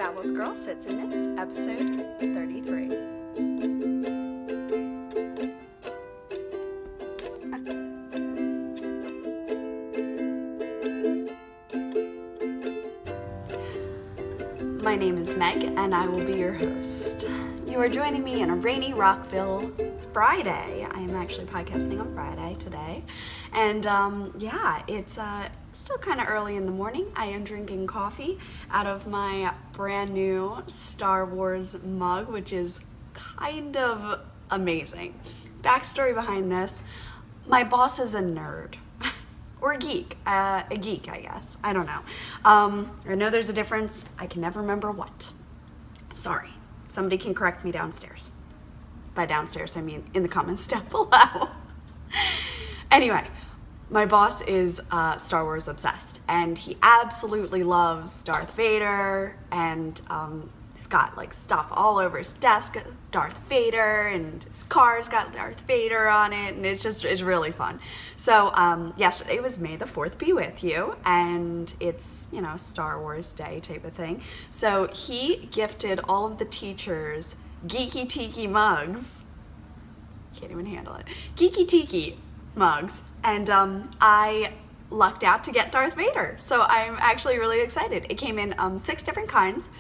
Babbles Girl Sits and Knits, episode 33. My name is Meg, and I will be your host. You are joining me in a rainy Rockville Friday. I am actually podcasting on Friday today. And yeah, it's still kind of early in the morning. I am drinking coffee out of my brand new Star Wars mug, which is kind of amazing. Backstory behind this, my boss is a nerd. Or a geek, I guess. I don't know. I know there's a difference. I can never remember what. Sorry. Somebody can correct me downstairs. By downstairs, I mean in the comments down below. Anyway, my boss is Star Wars obsessed, and he absolutely loves Darth Vader, and he's got like stuff all over his desk, Darth Vader, and his car's got Darth Vader on it, and it's really fun. So yesterday was May the 4th be with you, and it's, you know, Star Wars Day type of thing. So he gifted all of the teachers Geeky Tiki mugs. Can't even handle it. Geeky Tiki mugs, and I lucked out to get Darth Vader, so I'm actually really excited. It came in 6 different kinds.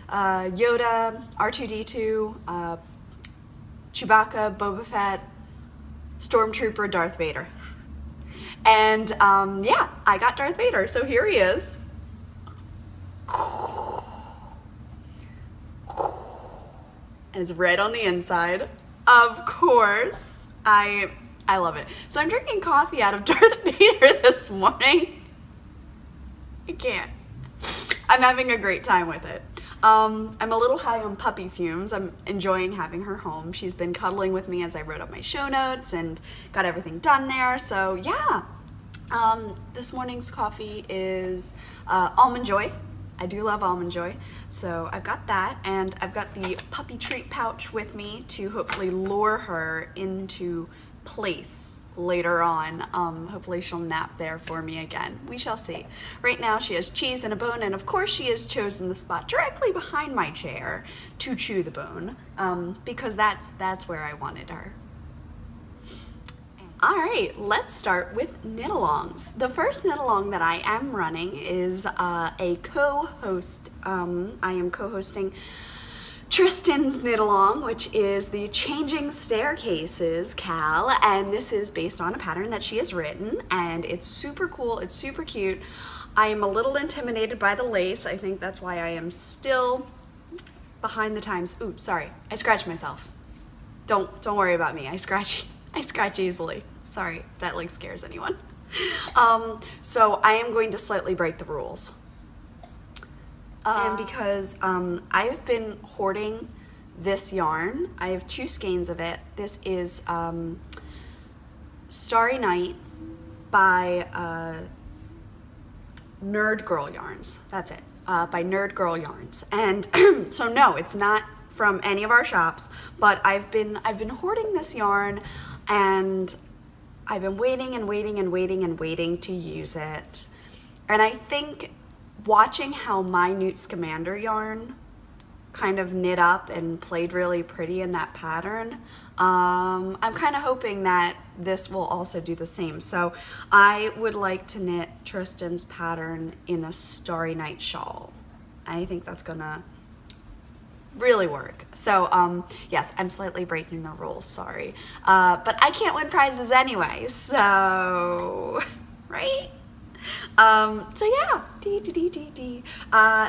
Yoda, R2-D2, Chewbacca, Boba Fett, Stormtrooper, Darth Vader. And yeah, I got Darth Vader, so here he is. And it's red on the inside. Of course. I love it. So I'm drinking coffee out of Darth Vader this morning. I can't. I'm having a great time with it. I'm a little high on puppy fumes. I'm enjoying having her home. She's been cuddling with me as I wrote up my show notes and got everything done there. So yeah, this morning's coffee is Almond Joy. I do love Almond Joy. So I've got that, and I've got the puppy treat pouch with me to hopefully lure her into place later on. Hopefully she'll nap there for me again. We shall see. Right now she has cheese and a bone, and of course she has chosen the spot directly behind my chair to chew the bone, because that's where I wanted her. All right, let's start with knit-alongs. The first knit-along that I am running is a co-host. I am co-hosting Tristan's knit-along, which is the Changing Staircases Cal, and this is based on a pattern that she has written, and it's super cool, it's super cute. I am a little intimidated by the lace. I think that's why I am still behind the times. Ooh, sorry, I scratched myself. Don't worry about me, I scratch easily. Sorry, if that like scares anyone. So I am going to slightly break the rules. And because I've been hoarding this yarn. I have 2 skeins of it. This is Starry Night by Nerd Girl Yarns. That's it, by Nerd Girl Yarns. And so no, it's not from any of our shops, but I've been hoarding this yarn, and I've been waiting and waiting and waiting and waiting to use it. And I think watching how my Newt Scamander yarn kind of knit up and played really pretty in that pattern, I'm kind of hoping that this will also do the same. So I would like to knit Tristan's pattern in a Starry Night shawl. I think that's gonna really work. So yes, I'm slightly breaking the rules, sorry. But I can't win prizes anyway, so right? So yeah,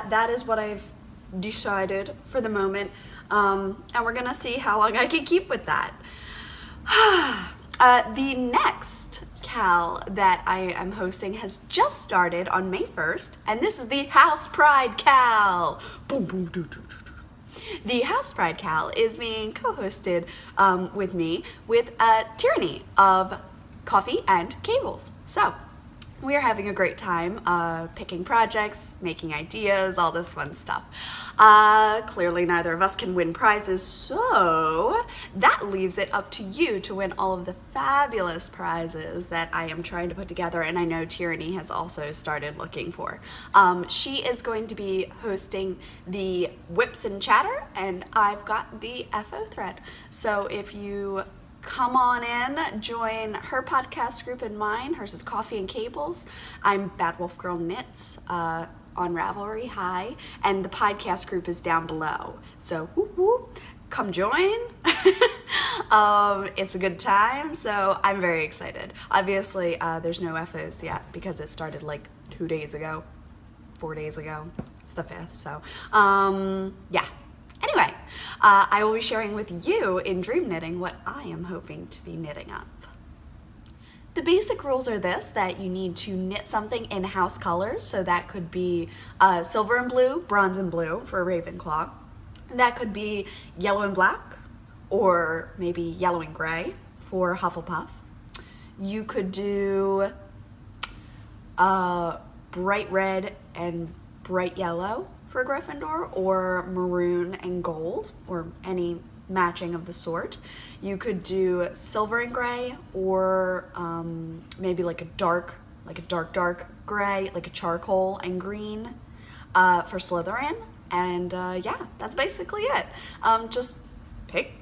that is what I've decided for the moment, and we're gonna see how long I can keep with that. The next Cal that I am hosting has just started on May 1st, and this is the House Pride Cal. Boom, boom, doo, doo, doo, doo. The House Pride Cal is being co-hosted with me with Tyranny of Coffee and Cables. So we are having a great time picking projects, making ideas, all this fun stuff. Clearly neither of us can win prizes, so that leaves it up to you to win all of the fabulous prizes that I am trying to put together, and I know Tyranny has also started looking for. She is going to be hosting the Whips and Chatter, and I've got the FO thread. So if you come on in, join her podcast group and mine. Hers is Coffee and Cables. I'm Bad Wolf Girl Knits on Ravelry. Hi. And the podcast group is down below. So whoop, whoop, come join. It's a good time. So I'm very excited. Obviously, there's no FOs yet because it started like 2 days ago, 4 days ago. It's the 5th. So yeah. Anyway, I will be sharing with you in Dream Knitting what I am hoping to be knitting up. The basic rules are that you need to knit something in house colors, so that could be silver and blue, bronze and blue for Ravenclaw. That could be yellow and black, or maybe yellow and gray for Hufflepuff. You could do bright red and bright yellow for Gryffindor, or maroon and gold, or any matching of the sort. You could do silver and gray, or maybe like a dark gray, like a charcoal and green for Slytherin. And yeah, that's basically it. Just pick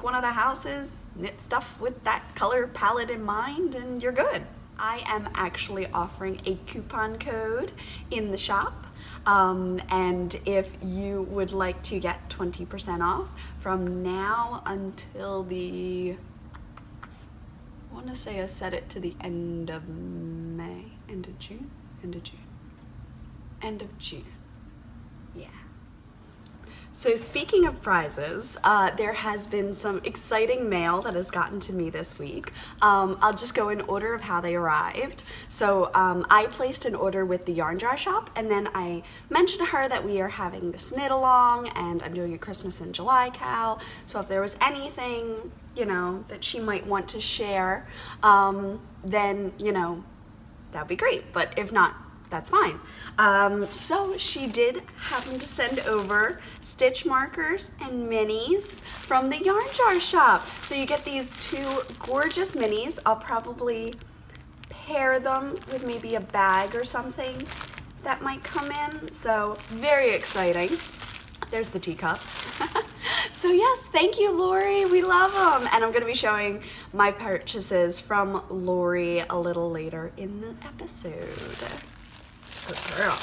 one of the houses, knit stuff with that color palette in mind, and you're good. I am actually offering a coupon code in the shop. And if you would like to get 20% off from now until I want to say I set it to the end of May, end of June, yeah. So speaking of prizes, there has been some exciting mail that has gotten to me this week. I'll just go in order of how they arrived. So I placed an order with the Yarn Jar shop, and then I mentioned to her that we are having this knit along, and I'm doing a Christmas in July cal. So if there was anything, you know, that she might want to share, then, you know, that'd be great. But if not, that's fine. So she did happen to send over stitch markers and minis from the Yarn Jar shop. So you get these 2 gorgeous minis. I'll probably pair them with maybe a bag or something that might come in. So very exciting. There's the teacup. So yes, thank you, Lori. We love them. And I'm going to be showing my purchases from Lori a little later in the episode. Good girl.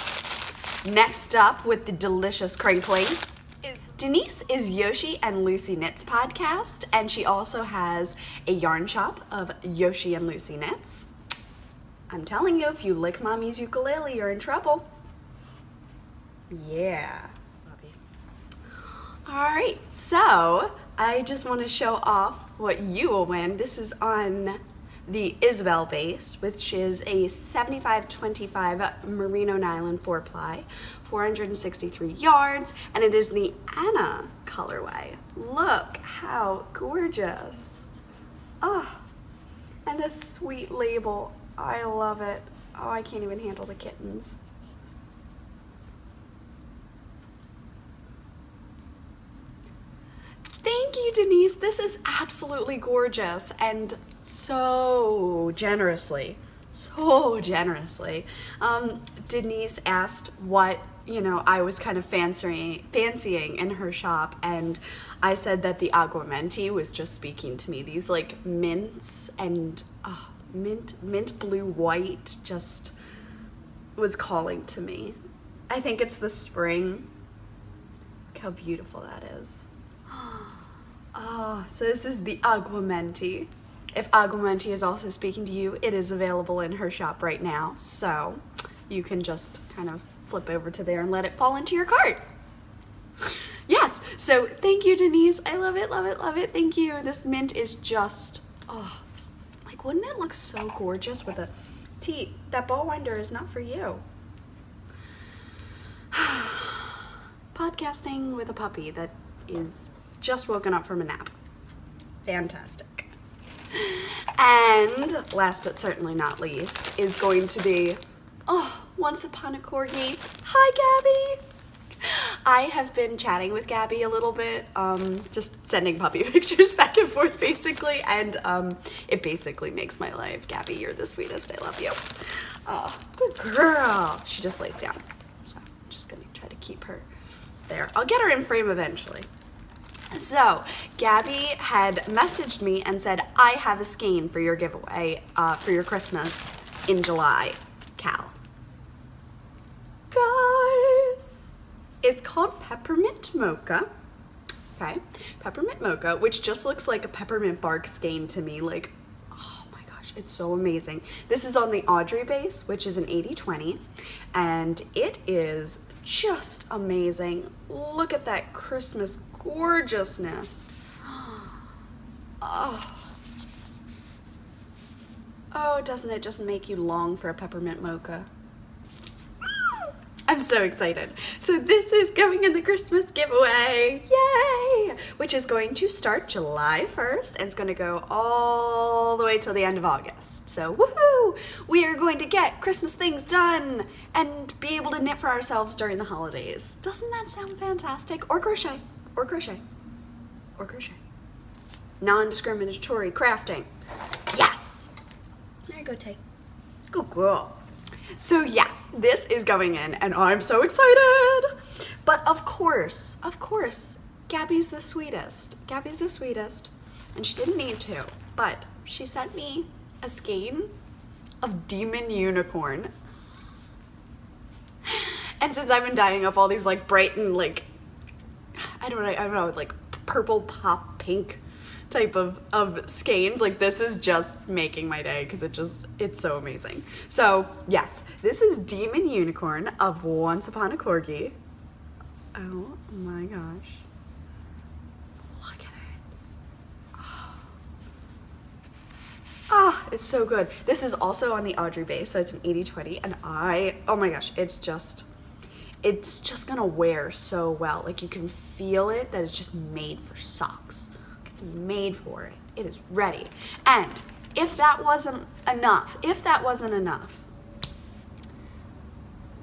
Next up with the delicious crinkling is Denise is Yoshi and Lucy Knits podcast, and she also has a yarn shop of Yoshi and Lucy Knits. I'm telling you, if you lick mommy's ukulele, you're in trouble. Yeah. All right, so I just want to show off what you will win. This is on the Isabel base, which is a 75-25 merino nylon 4-ply, 463 yards, and it is the Anna colorway. Look how gorgeous. Oh, and this sweet label. I love it. Oh, I can't even handle the kittens. Thank you, Denise. This is absolutely gorgeous, and so generously, Denise asked what, you know, I was kind of fancying in her shop, and I said that the aguamenti was just speaking to me. These like mints and mint blue white just was calling to me. I think it's the spring. Look how beautiful that is. Oh, so this is the aguamenti. If aguamenti is also speaking to you, it is available in her shop right now. So you can just kind of slip over to there and let it fall into your cart. Yes, so thank you, Denise. I love it, love it, love it. Thank you. This mint is just, oh, like, wouldn't it look so gorgeous with a teat? That bow winder is not for you. Podcasting with a puppy that is just woken up from a nap. Fantastic. And last but certainly not least is going to be, oh, Once Upon a Corgi. Hi, Gabby. I have been chatting with Gabby a little bit, just sending puppy pictures back and forth basically, and it basically makes my life. Gabby, you're the sweetest. I love you. Oh, good girl. She just laid down, so I'm just gonna try to keep her there. I'll get her in frame eventually. So, Gabby had messaged me and said, I have a skein for your giveaway for your Christmas in July, Cal. Guys, it's called Peppermint Mocha. Okay, Peppermint Mocha, which just looks like a peppermint bark skein to me. Like, oh my gosh, it's so amazing. This is on the Audrey base, which is an 80/20, and it is just amazing. Look at that Christmas gorgeousness. Oh, doesn't it just make you long for a peppermint mocha? I'm so excited. So this is going in the Christmas giveaway, yay! Which is going to start July 1st and it's going to go all the way till the end of August. So woohoo! We are going to get Christmas things done and be able to knit for ourselves during the holidays. Doesn't that sound fantastic? Or crochet, or crochet, or crochet. Non-discriminatory crafting. Yes! There you go, Tay. Good girl. So yes, this is going in and I'm so excited. But of course, Gabby's the sweetest. Gabby's the sweetest. And she didn't need to, but she sent me a skein of Demon Unicorn. And since I've been dyeing up all these like bright and like, I don't know, like purple pop pink type of skeins, like this is just making my day because it's so amazing. So yes, this is Demon Unicorn of Once Upon a Corgi. Oh my gosh, look at it. Oh, it's so good. This is also on the Audrey base, so it's an 80/20, and oh my gosh, it's just gonna wear so well. Like you can feel it that it's just made for socks. It's made for it. It is ready. And if that wasn't enough,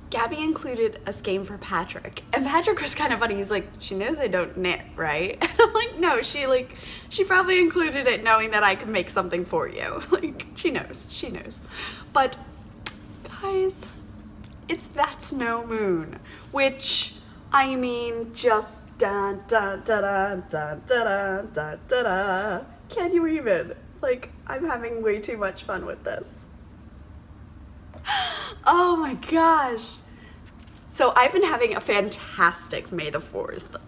Gabby included a skein for Patrick. And Patrick was kind of funny. He's like, she knows I don't knit, right? And I'm like, no, she probably included it knowing that I could make something for you. Like, she knows. But guys, it's That Snow Moon, which, I mean, just da da da da da da da da da. Can you even? Like, I'm having way too much fun with this. Oh my gosh. So I've been having a fantastic May the 4th.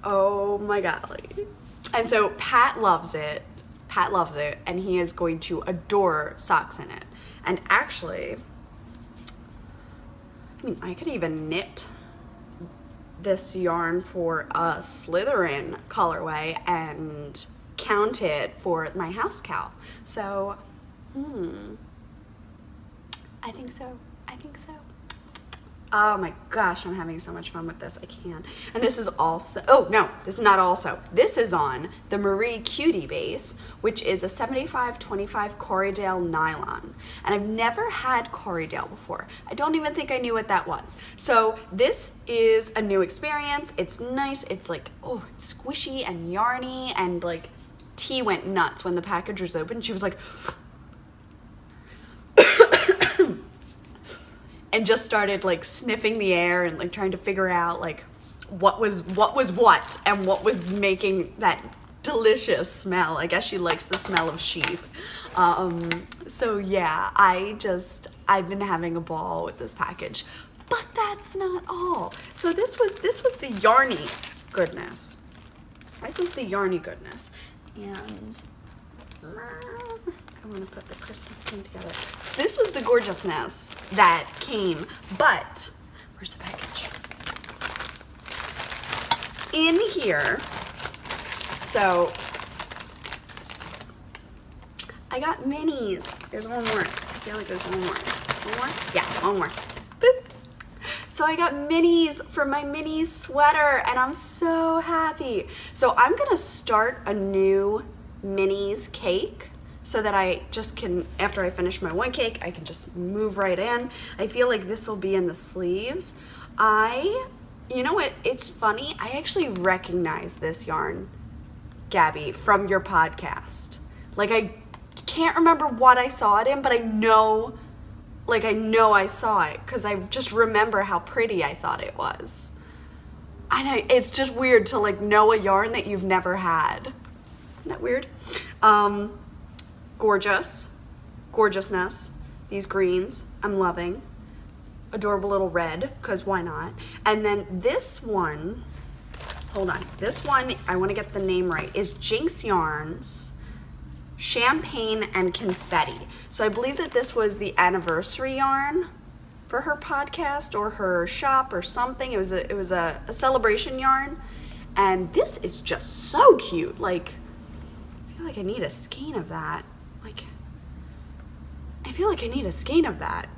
Oh my golly. And so Pat loves it. And he is going to adore socks in it. And actually, I mean, I could even knit this yarn for a Slytherin colorway and count it for my house cal. So, I think so. Oh my gosh, I'm having so much fun with this. I can't. And this is also, oh no, this is not also. This is on the Marie Cutie base, which is a 75/25 Corriedale nylon. And I've never had Corriedale before. I don't even think I knew what that was. So this is a new experience. It's nice. It's like, oh, it's squishy and yarny, and like T went nuts when the package was open. She was like, and just started like sniffing the air and like trying to figure out like what was what and what was making that delicious smell. I guess she likes the smell of sheep. So yeah, I've been having a ball with this package. But that's not all. So this was the yarny goodness. And I want to put the Christmas thing together. So this was the gorgeousness that came, but where's the package? In here, so I got minis. There's one more. I feel like there's one more. One more? Yeah, one more. Boop. So I got minis for my mini sweater, and I'm so happy. So I'm gonna start a new minis cake so that I just can, after I finish my one cake, I can just move right in. I feel like this will be in the sleeves. You know what, it's funny, I actually recognize this yarn, Gabby, from your podcast. Like, I can't remember what I saw it in, but I know I saw it because I just remember how pretty I thought it was. It's just weird to like know a yarn that you've never had. Isn't that weird? Gorgeousness. These greens, I'm loving. Adorable little red, because why not? And then this one, hold on. This one, I want to get the name right, is Jinx Yarns Champagne and Confetti. So I believe that this was the anniversary yarn for her podcast or her shop or something. It was a celebration yarn. And this is just so cute. Like, I feel like I need a skein of that. Like, I feel like I need a skein of that.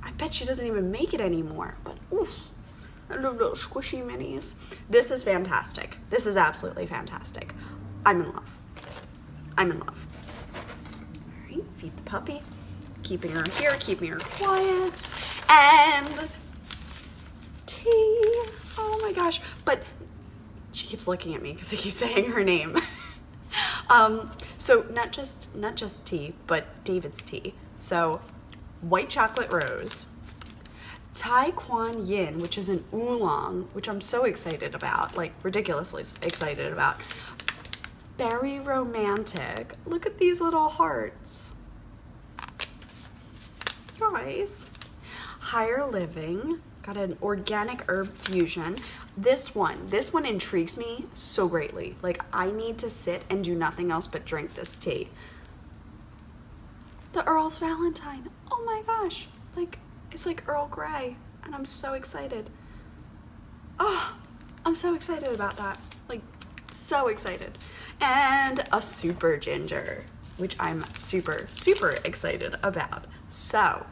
I bet she doesn't even make it anymore, but oof, I love those squishy minis. This is fantastic. This is absolutely fantastic. I'm in love. I'm in love. All right, feed the puppy. Keeping her here, keeping her quiet. And tea. Oh my gosh. But she keeps looking at me because I keep saying her name. So not just tea, but David's tea. So white chocolate rose, Tai Kwan Yin, which is an oolong, which I'm so excited about, like ridiculously excited about. Berry Romantic. Look at these little hearts. Guys. Higher Living. Got an organic herb fusion. This one intrigues me so greatly. Like, I need to sit and do nothing else but drink this tea. The Earl's Valentine. Oh my gosh. Like, it's like Earl Grey, and I'm so excited. Oh, I'm so excited about that. Like, so excited. And a super ginger, which I'm super, super excited about. So,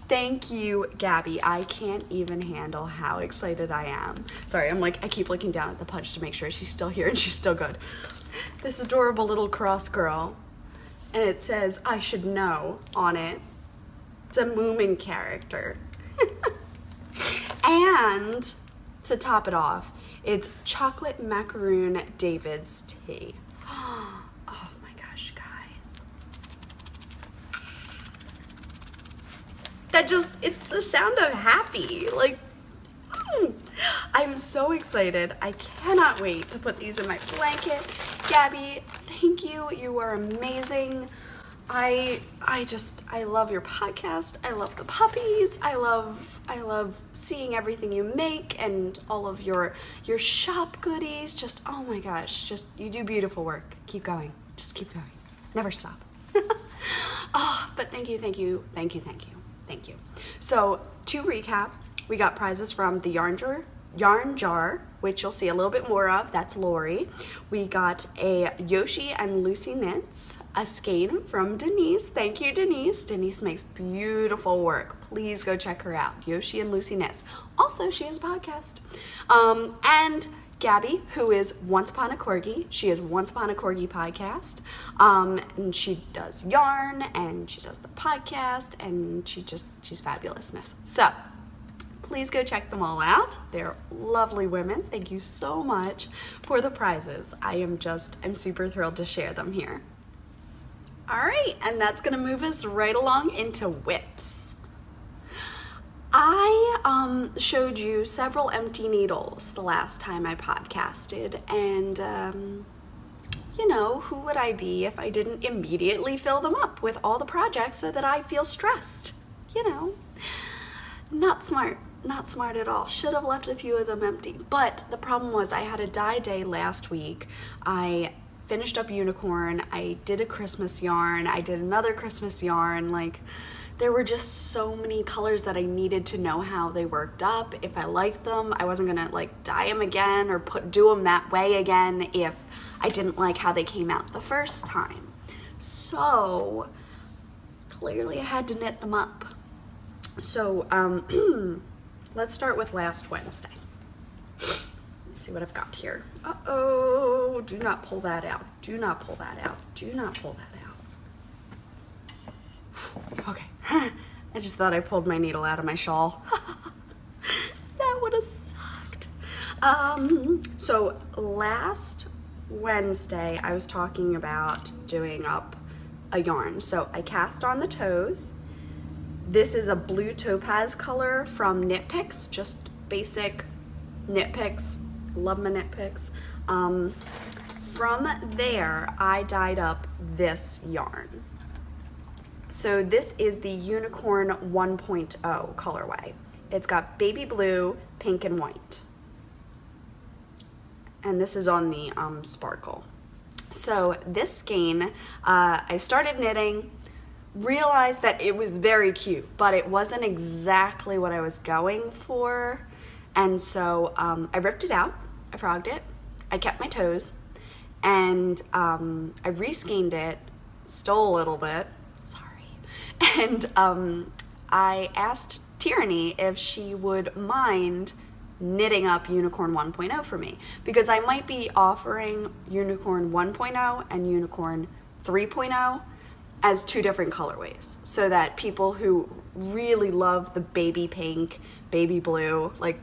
thank you, Gabby. I can't even handle how excited I am. Sorry, I keep looking down at the punch to make sure she's still here and she's still good. This adorable little cross girl, and it says, I should know on it. It's a Moomin character. And to top it off, it's chocolate macaroon David's tea. Oh my gosh, guys. It's the sound of happy. Like, I'm so excited. I cannot wait to put these in my blanket. Gabby, thank you. You are amazing. I love your podcast. I love the puppies. I love seeing everything you make and all of your shop goodies. Just, oh my gosh, you do beautiful work. Keep going. Just keep going. Never stop. But thank you. So, to recap, we got prizes from the Yarn Jar, which you'll see a little bit more of. That's Lori. We got a Yoshi and Lucy Knits, a skein from Denise. Thank you, Denise. Denise makes beautiful work. Please go check her out. Yoshi and Lucy Knits. Also, she has a podcast. And Gabby, who is Once Upon a Corgi. She is Once Upon a Corgi podcast. And she does yarn, and she does the podcast, and she's fabulousness. So, please go check them all out. They're lovely women. Thank you so much for the prizes. I'm super thrilled to share them here. All right, and that's gonna move us right along into whips. I showed you several empty needles the last time I podcasted, and you know, who would I be if I didn't immediately fill them up with all the projects so that I feel stressed? You know, not smart. Not smart at all. Should have left a few of them empty. But the problem was I had a dye day last week. I finished up Unicorn. I did a Christmas yarn. I did another Christmas yarn. Like, there were just so many colors that I needed to know how they worked up. If I liked them, I wasn't gonna like dye them again or do them that way again if I didn't like how they came out the first time. So clearly I had to knit them up. So let's start with last Wednesday. Let's see what I've got here. Uh-oh, do not pull that out. Do not pull that out. Do not pull that out. Okay, I just thought I pulled my needle out of my shawl. That would have sucked. So last Wednesday, I was talking about doing up a yarn. So I cast on the toes. This is a blue topaz color from Knit Picks, just basic Knit Picks. Love my Knit Picks. From there, I dyed up this yarn. So this is the Unicorn 1.0 colorway. It's got baby blue, pink, and white. And this is on the sparkle. So this skein, I started knitting, realized that it was very cute, but it wasn't exactly what I was going for. And so I ripped it out, I frogged it, I kept my toes, and I reskeined it, stole a little bit, sorry. And I asked Tierney if she would mind knitting up Unicorn 1.0 for me, because I might be offering Unicorn 1.0 and Unicorn 3.0 as two different colorways, so that people who really love the baby pink, baby blue, like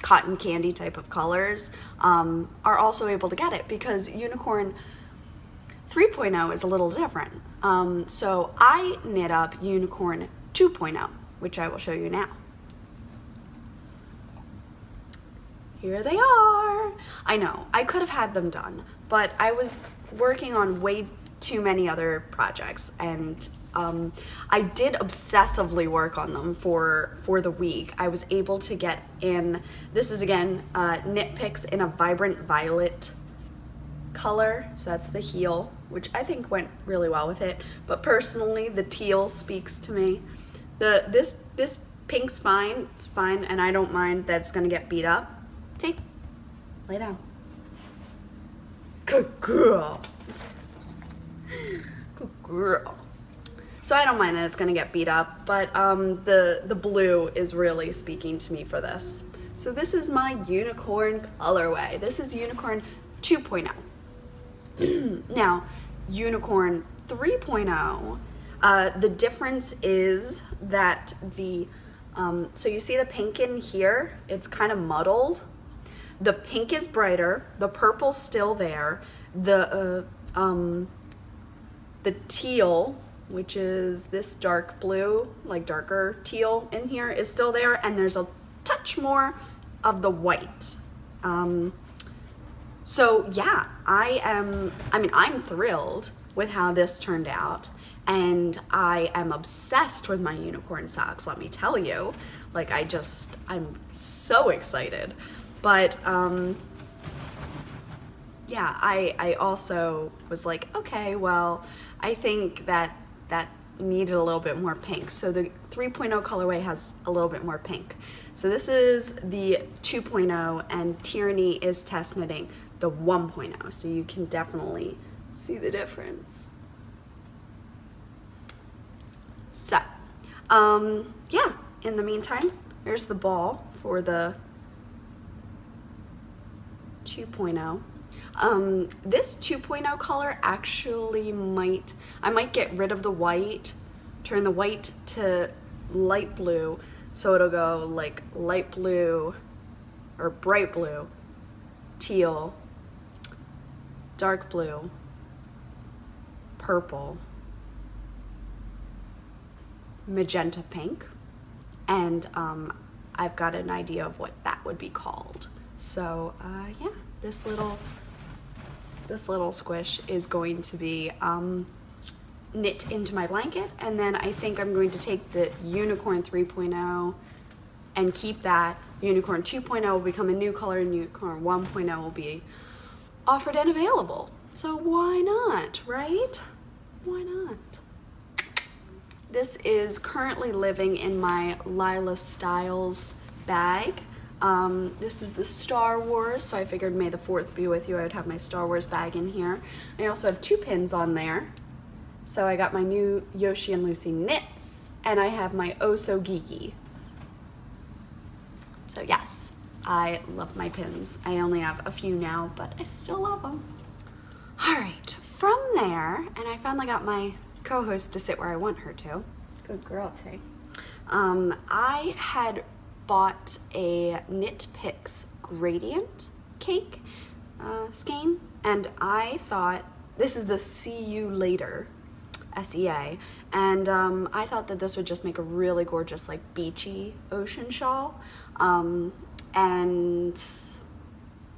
cotton candy type of colors are also able to get it, because Unicorn 3.0 is a little different. So I knit up Unicorn 2.0, which I will show you now. Here they are. I know, I could have had them done, but I was working on way too many other projects, and I did obsessively work on them for the week. I was able to get in, this is again Knit Picks in a vibrant violet color, so that's the heel, which I think went really well with it, but personally the teal speaks to me. This pink's fine, it's fine, and I don't mind that it's gonna get beat up. See, lay down. Good girl. Good girl. So I don't mind that it's gonna get beat up, but the blue is really speaking to me for this. So this is my Unicorn colorway. This is Unicorn 2.0. Now, Unicorn 3.0, the difference is that so you see the pink in here, it's kind of muddled. The pink is brighter, the purple's still there, the teal, which is this dark blue, like darker teal in here, is still there, and there's a touch more of the white. So yeah, I'm thrilled with how this turned out, and I am obsessed with my unicorn socks, let me tell you. Like, I'm so excited. But yeah, I also was like, okay, well, I think that needed a little bit more pink. So the 3.0 colorway has a little bit more pink. So this is the 2.0, and Tierney is test knitting the 1.0, so you can definitely see the difference. So, yeah, in the meantime, there's the ball for the 2.0. This 2.0 color actually I might get rid of the white, turn the white to light blue, so it'll go like light blue or bright blue, teal, dark blue, purple, magenta pink, and I've got an idea of what that would be called. So yeah, this little squish is going to be knit into my blanket, and then I think I'm going to take the Unicorn 3.0 and keep that. Unicorn 2.0 will become a new color, and Unicorn 1.0 will be offered and available. So why not, right? Why not? This is currently living in my Lila Styles bag. This is the Star Wars, so I figured May the 4th be with you. I would have my Star Wars bag in here. I also have 2 pins on there. So I got my new Yoshi and Lucy knits, and I have my Oh So Geeky. So yes, I love my pins. I only have a few now, but I still love them. All right, from there, and I finally got my co-host to sit where I want her to. Good girl, Tay. I had bought a Knit Picks gradient cake skein, and I thought, this is the See You Later, SEA, and I thought that this would just make a really gorgeous, like, beachy ocean shawl, and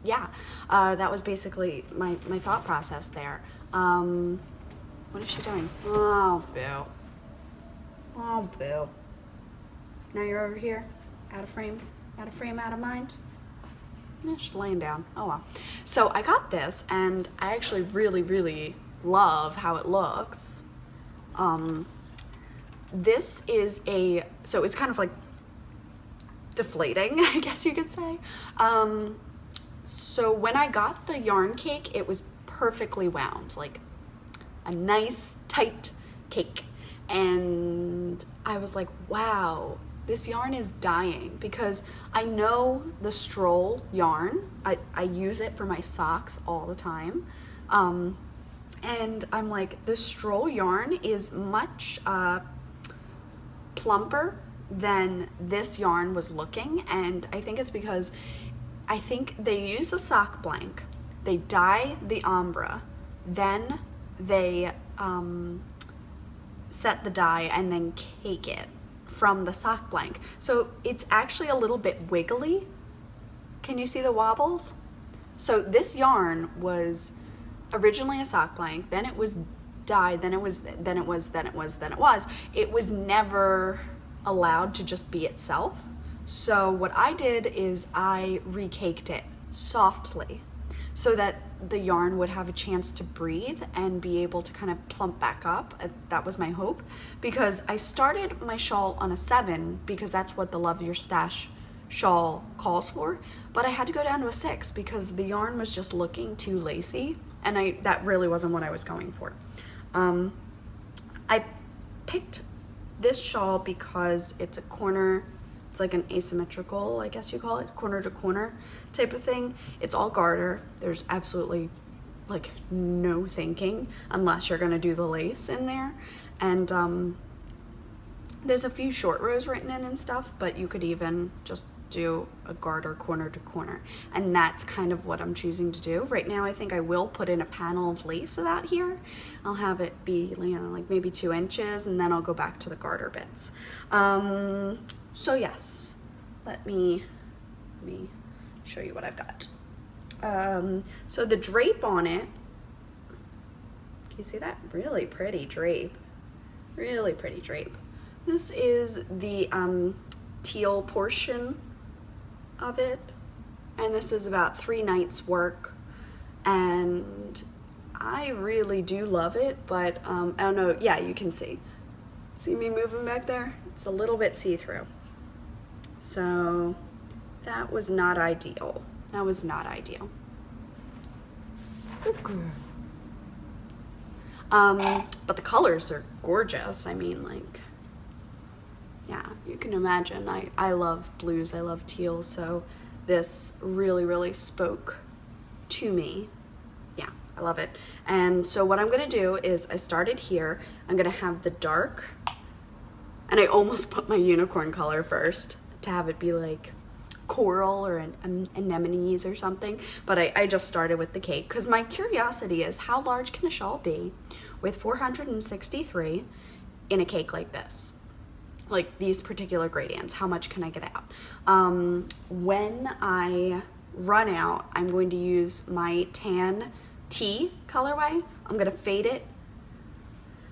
yeah, that was basically my thought process there. What is she doing? Oh, boo. Oh, boo. Now you're over here, out of frame, out of mind. Yeah, just laying down. Oh well. So I got this, and I actually really love how it looks. This is so it's kind of like deflating, I guess you could say. So when I got the yarn cake, it was perfectly wound, like a nice tight cake. And I was like, wow, this yarn is dying, because I know the Stroll yarn. I use it for my socks all the time. And I'm like, the Stroll yarn is much plumper than this yarn was looking. And I think it's because I think they use a sock blank, they dye the ombre, then they set the dye and then cake it from the sock blank. So it's actually a little bit wiggly. Can you see the wobbles? So this yarn was originally a sock blank, then it was dyed, then it was never allowed to just be itself. So what I did is I recaked it softly so that the yarn would have a chance to breathe and be able to kind of plump back up. That was my hope, because I started my shawl on a 7 because that's what the Love Your Stash shawl calls for, but I had to go down to a 6 because the yarn was just looking too lacy, and that really wasn't what I was going for. I picked this shawl because it's a corner, it's like an asymmetrical, I guess you call it, corner to corner type of thing. It's all garter. There's absolutely like no thinking unless you're gonna do the lace in there. And there's a few short rows written in and stuff, but you could even just do a garter corner to corner. And that's kind of what I'm choosing to do. Right now I think I will put in a panel of lace about here. I'll have it be, you know, like maybe 2 inches, and then I'll go back to the garter bits. So yes, let me show you what I've got. So the drape on it, can you see that? Really pretty drape, really pretty drape. This is the teal portion of it, and this is about 3 nights work, and I really do love it, but I don't know, yeah, you can see me moving back there? It's a little bit see-through. So that was not ideal. That was not ideal. Good girl. But the colors are gorgeous. I mean, like, yeah, you can imagine. I love blues, I love teals, so this really spoke to me. Yeah, I love it. And so what I'm gonna do is I started here. I'm gonna have the dark, and I almost put my unicorn color first to have it be like coral or an anemones or something, but I just started with the cake because my curiosity is, how large can a shawl be with 463 in a cake like this? Like these particular gradients, how much can I get out? When I run out, I'm going to use my tan tea colorway. I'm gonna fade it,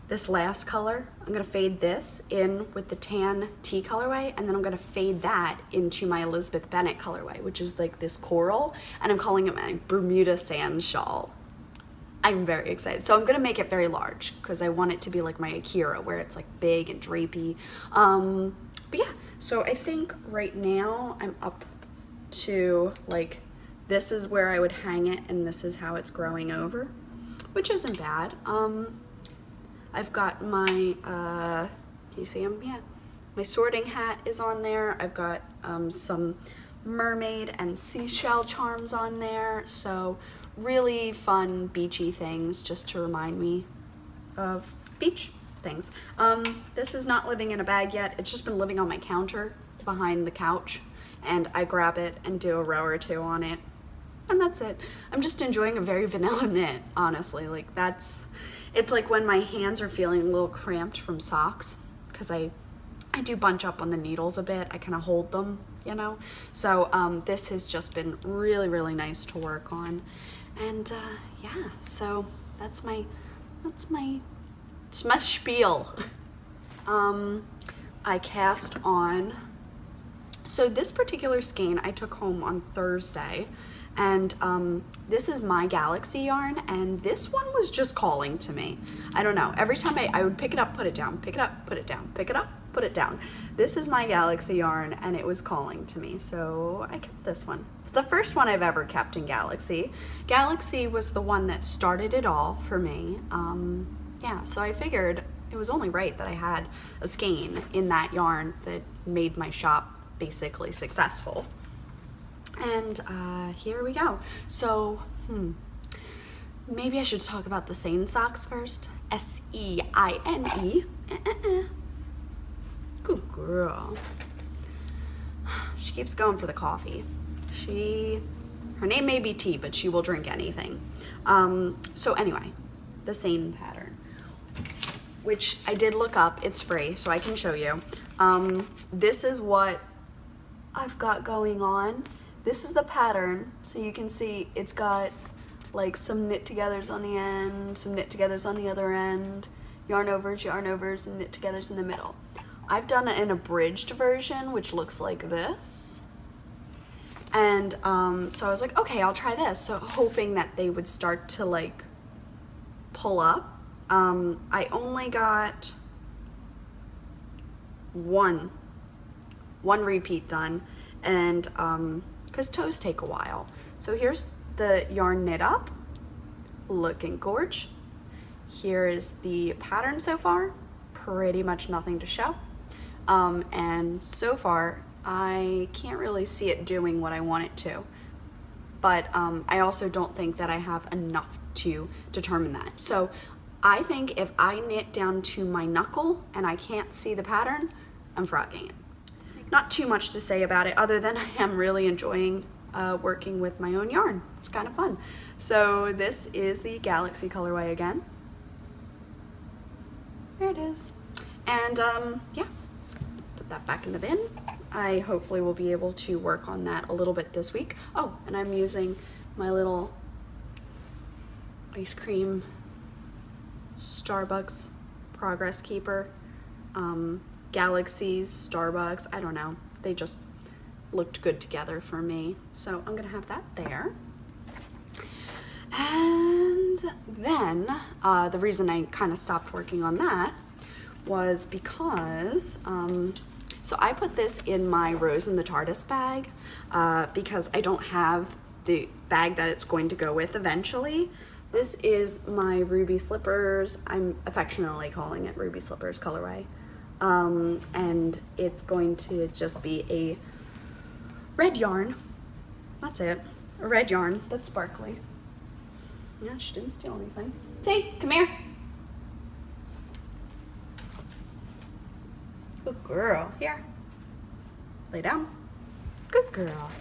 this last color, I'm gonna fade this in with the tan tea colorway, and then I'm gonna fade that into my Elizabeth Bennet colorway, which is like this coral, and I'm calling it my Bermuda sand shawl. I'm very excited. So I'm gonna make it very large because I want it to be like my Akira, where it's like big and drapey. But yeah, so I think right now I'm up to like, this is where I would hang it, and this is how it's growing over, which isn't bad. I've got my, can you see them? Yeah. My sorting hat is on there. I've got some mermaid and seashell charms on there. So really fun beachy things just to remind me of beach. things. This is not living in a bag yet. It's just been living on my counter behind the couch, and I grab it and do a row or two on it, and that's it. I'm just enjoying a very vanilla knit, honestly. Like it's like when my hands are feeling a little cramped from socks, because I do bunch up on the needles a bit. I kind of hold them, you know? So this has just been really, really nice to work on. And yeah, so that's my spiel. I cast on, so this particular skein I took home on Thursday, and this is my Galaxy yarn, and this one was just calling to me. I don't know, every time I would pick it up, put it down, pick it up, put it down, pick it up, put it down. This is my Galaxy yarn, and it was calling to me, so I kept this one. It's the first one I've ever kept in Galaxy. Galaxy was the one that started it all for me. Yeah, so I figured it was only right that I had a skein in that yarn that made my shop basically successful. And here we go. So, maybe I should talk about the Seine socks first. S-E-I-N-E. Good girl. She keeps going for the coffee. Her name may be T, but she will drink anything. So anyway, the Seine pattern, which I did look up. It's free, so I can show you. This is what I've got going on. This is the pattern, so you can see it's got like some knit togethers on the end, some knit togethers on the other end, yarn overs, and knit togethers in the middle. I've done an abridged version, which looks like this. And so I was like, okay, I'll try this. So hoping that they would start to like pull up. I only got one repeat done, and because toes take a while. So here's the yarn knit up, looking gorge. Here is the pattern so far, pretty much nothing to show. And so far, I can't really see it doing what I want it to. But I also don't think that I have enough to determine that. So I think if I knit down to my knuckle and I can't see the pattern, I'm frogging it. Not too much to say about it other than I am really enjoying working with my own yarn. It's kind of fun. So this is the Galaxy colorway again. There it is. And yeah, put that back in the bin. I hopefully will be able to work on that a little bit this week. Oh, and I'm using my little ice cream Starbucks Progress Keeper. Galaxies, Starbucks, I don't know. They just looked good together for me. So I'm gonna have that there. And then the reason I kind of stopped working on that was because, so I put this in my Rose in the TARDIS bag because I don't have the bag that it's going to go with eventually. This is my Ruby Slippers. I'm affectionately calling it Ruby Slippers colorway. And it's going to just be a red yarn. That's it. A red yarn that's sparkly. Yeah, she didn't steal anything. See, come here. Good girl. Here. Lay down. Good girl.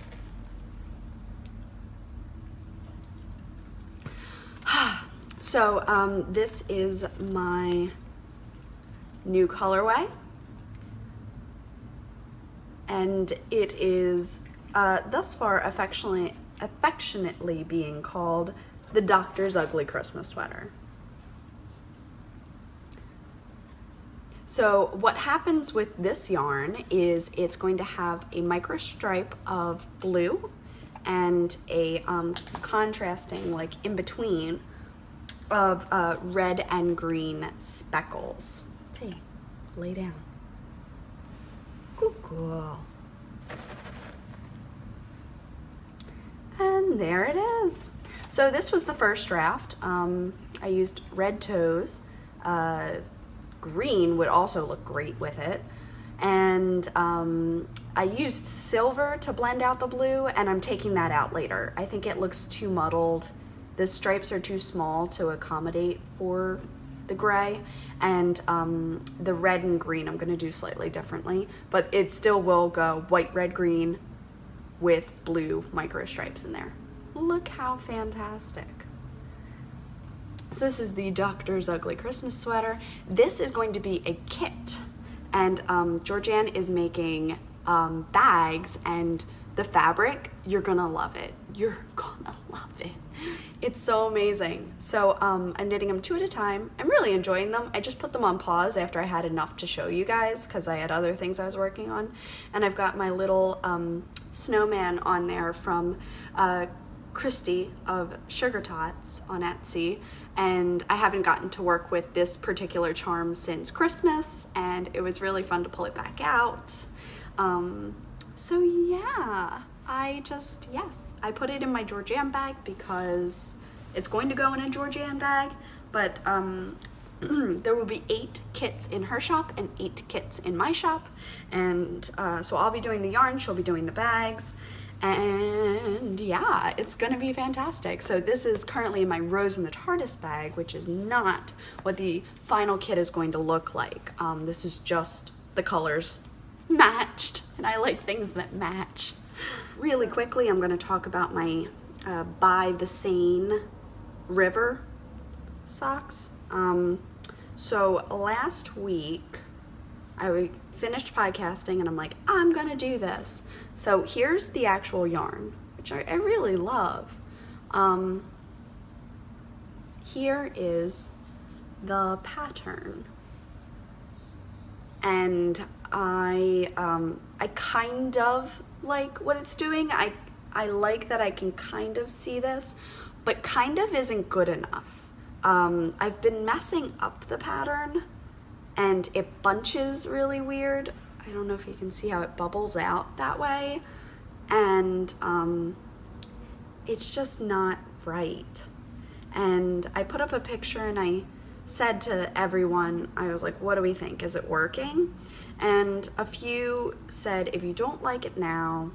So this is my new colorway, and it is thus far affectionately being called the Doctor's Ugly Christmas Sweater. So what happens with this yarn is it's going to have a micro stripe of blue and a contrasting, like in between, of red and green speckles. Hey, lay down. Good girl. And there it is. So this was the first draft. I used red toes. Green would also look great with it. And I used silver to blend out the blue, and I'm taking that out later. I think it looks too muddled. The stripes are too small to accommodate for the gray, and the red and green I'm gonna do slightly differently, but it still will go white, red, green with blue micro stripes in there. Look how fantastic. So this is the Doctor's Ugly Christmas sweater. This is going to be a kit, and Georgianne is making bags, and the fabric, you're gonna love it. You're gonna love it. It's so amazing. So I'm knitting them 2 at a time. I'm really enjoying them. I just put them on pause after I had enough to show you guys because I had other things I was working on. And I've got my little snowman on there from Christy of Sugar Tots on Etsy. And I haven't gotten to work with this particular charm since Christmas, and it was really fun to pull it back out. So yeah, yes, I put it in my Georgianne bag because it's going to go in a Georgianne bag, but there will be 8 kits in her shop and 8 kits in my shop, and so I'll be doing the yarn, she'll be doing the bags, and yeah, it's gonna be fantastic. So this is currently in my Rose and the TARDIS bag, which is not what the final kit is going to look like. This is just the colors matched, and I like things that match. Really quickly, I'm gonna talk about my By the Seine River socks. So last week, I finished podcasting and I'm like, I'm gonna do this. So here's the actual yarn, which I really love. Here is the pattern. And I kind of like what it's doing. I like that I can kind of see this, but kind of isn't good enough. I've been messing up the pattern and it bunches really weird. I don't know if you can see how it bubbles out that way. And it's just not right. And I put up a picture and I said to everyone, I was like, what do we think? Is it working? And a few said, if you don't like it now,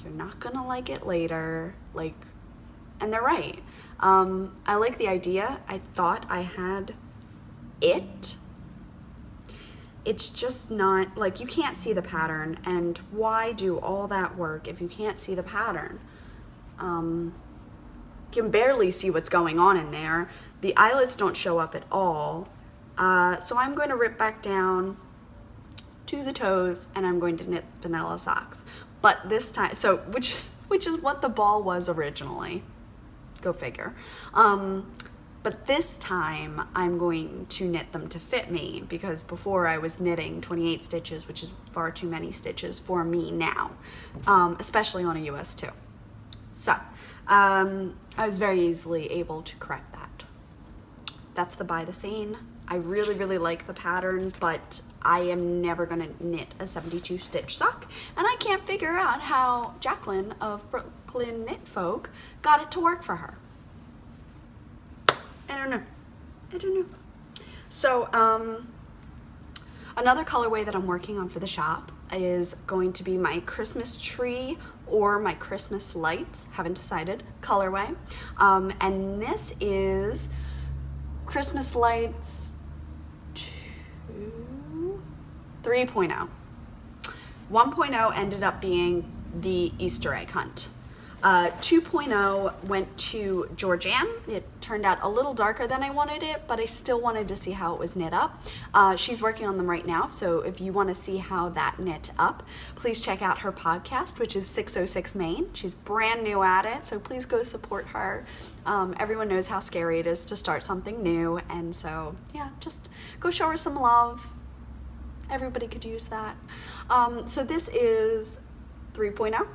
you're not gonna like it later. Like, and they're right. I like the idea. I thought I had it. It's just not, like, you can't see the pattern, and why do all that work if you can't see the pattern? You can barely see what's going on in there. The eyelets don't show up at all. So I'm going to rip back down to the toes, and I'm going to knit vanilla socks. But this time, so which is what the ball was originally. Go figure. But this time I'm going to knit them to fit me, because before I was knitting 28 stitches, which is far too many stitches for me now, especially on a US 2. So I was very easily able to correct that. That's the By the Seine. I really, really like the pattern, but I am never gonna knit a 72 stitch sock, and I can't figure out how Jacqueline of Brooklyn Knit Folk got it to work for her. I don't know. So another colorway that I'm working on for the shop is going to be my Christmas tree or my Christmas lights, haven't decided, colorway. And this is Christmas lights 3.0. 1.0 ended up being the Easter egg hunt. 2.0 went to Georgianne. It turned out a little darker than I wanted it, but I still wanted to see how it was knit up. She's working on them right now, so if you want to see how that knit up, please check out her podcast, which is 606 Maine. She's brand new at it, so please go support her. Everyone knows how scary it is to start something new, and so yeah, just go show her some love. Everybody could use that. So this is 3.0.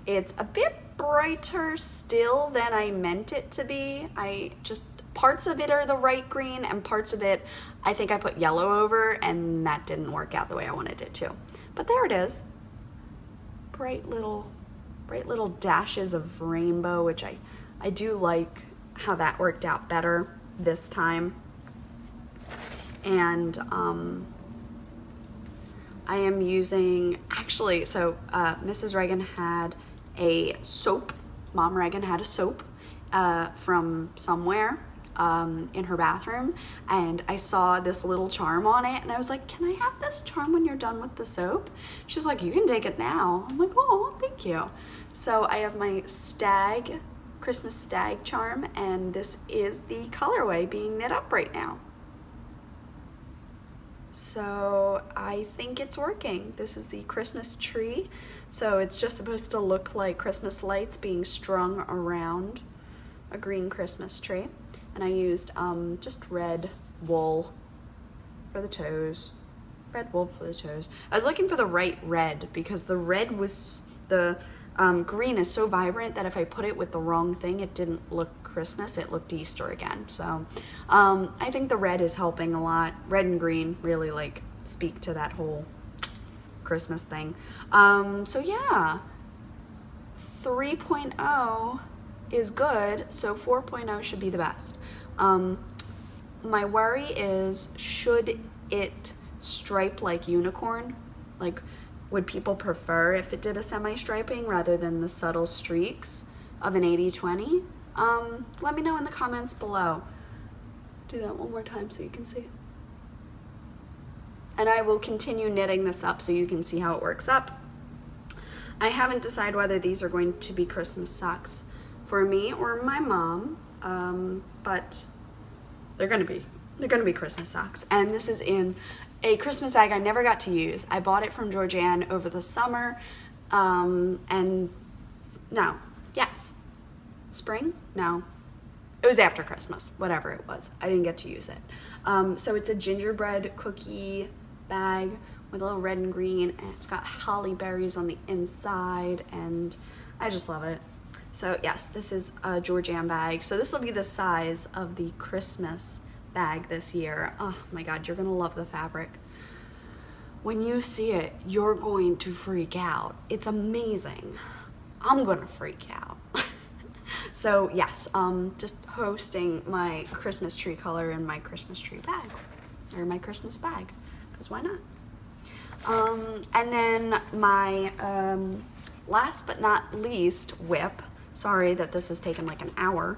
It's a bit brighter still than I meant it to be. Parts of it are the right green, and parts of it I think I put yellow over, and that didn't work out the way I wanted it to. But there it is. Bright little dashes of rainbow, which I do like how that worked out better this time. And I am using, actually, so Mrs. Reagan had a soap. Mom Reagan had a soap from somewhere, in her bathroom, and I saw this little charm on it, and I was like, can I have this charm when you're done with the soap? She's like, you can take it now. I'm like, oh, thank you. So I have my Christmas stag charm, and this is the colorway being knit up right now. So I think it's working. This is the Christmas tree. So it's just supposed to look like Christmas lights being strung around a green Christmas tree. And I used just red wool for the toes. Red wool for the toes. I was looking for the right red because the red was, the green is so vibrant that if I put it with the wrong thing, it didn't look Christmas, it looked Easter again. So I think the red is helping a lot. Red and green really like speak to that whole Christmas thing. So yeah, 3.0 is good, so 4.0 should be the best. My worry is, should it stripe like unicorn? Like, would people prefer if it did a semi-striping rather than the subtle streaks of an 80/20? Let me know in the comments below. Do that one more time so you can see. And I will continue knitting this up so you can see how it works up. I haven't decided whether these are going to be Christmas socks for me or my mom, but they're gonna be Christmas socks. And this is in a Christmas bag I never got to use. I bought it from Georgianne over the summer, and no, yes. Spring? No. It was after Christmas, whatever it was. I didn't get to use it. So it's a gingerbread cookie bag with a little red and green, and it's got holly berries on the inside, and I just love it. So yes, this is a Georgianne bag. So this will be the size of the Christmas bag this year. Oh my God, you're gonna love the fabric. When you see it, you're going to freak out. It's amazing. I'm gonna freak out. So yes, just posting my Christmas tree color in my Christmas tree bag, or my Christmas bag, because why not? And then my last but not least whip, sorry that this has taken like an hour,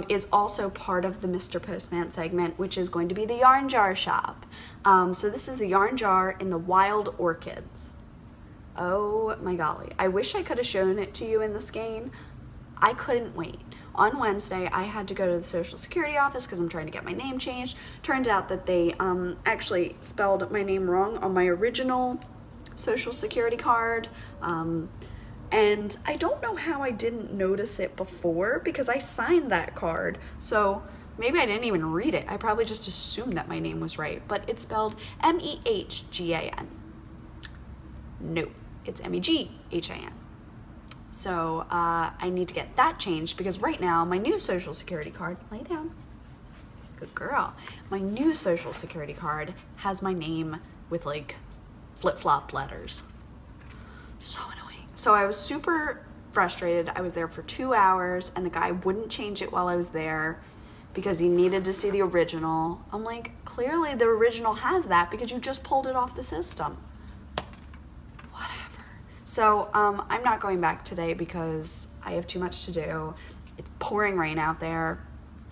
is also part of the Mr. Postman segment, which is going to be the yarn jar shop. So this is the yarn jar in the wild orchids. Oh my golly, I wish I could have shown it to you in the skein. I couldn't wait. On Wednesday, I had to go to the Social Security office because I'm trying to get my name changed. Turned out that they actually spelled my name wrong on my original Social Security card. And I don't know how I didn't notice it before because I signed that card. So maybe I didn't even read it. I probably just assumed that my name was right, but it's spelled M-E-H-G-A-N. No, it's M-E-G-H-A-N. So I need to get that changed because right now my new Social Security card, lay down, good girl, my new Social Security card has my name with like flip-flop letters. So annoying. So I was super frustrated. I was there for 2 hours and the guy wouldn't change it while I was there because he needed to see the original. I'm like, clearly the original has that because you just pulled it off the system. So I'm not going back today because I have too much to do. It's pouring rain out there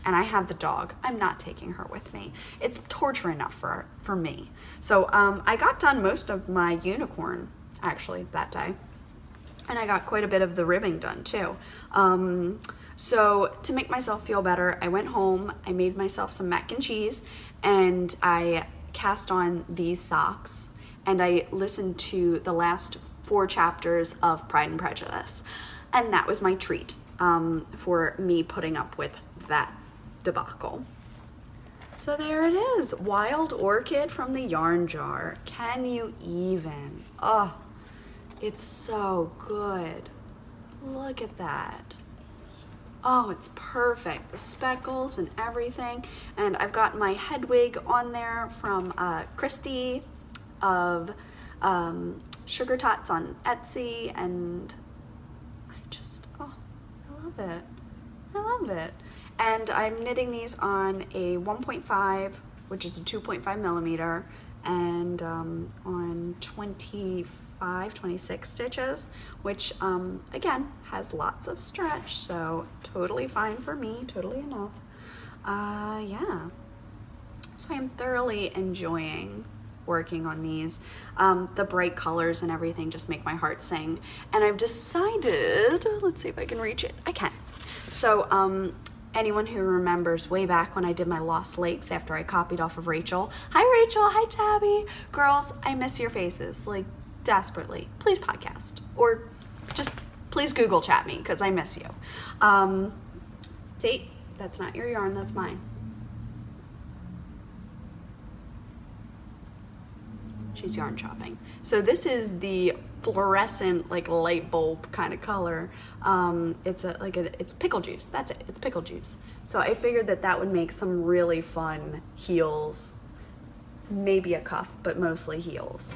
and I have the dog. I'm not taking her with me. It's torture enough for me. So I got done most of my unicorn actually that day. And I got quite a bit of the ribbing done too. So to make myself feel better, I went home, I made myself some mac and cheese, and I cast on these socks, and I listened to the last 4 chapters of Pride and Prejudice. And that was my treat for me putting up with that debacle. So there it is, Wild Orchid from the yarn jar. Can you even? Oh, it's so good. Look at that. Oh, it's perfect. The speckles and everything. And I've got my head wig on there from Christy of Sugar Tots on Etsy, and I just, oh, I love it. I love it. And I'm knitting these on a 1.5, which is a 2.5 millimeter, and on 26 stitches, which again has lots of stretch, so totally fine for me, totally enough. yeah. So I'm thoroughly enjoying working on these. The bright colors and everything just make my heart sing. And I've decided, let's see if I can reach it. I can. So anyone who remembers way back when I did my Lost Lakes after I copied off of Rachel. Hi Rachel, hi Tabby. Girls, I miss your faces, like desperately. Please podcast or just please Google chat me because I miss you. See, that's not your yarn, that's mine. She's yarn shopping. So this is the fluorescent, like light bulb kind of color. It's pickle juice. That's it. It's pickle juice. So I figured that that would make some really fun heels, maybe a cuff, but mostly heels.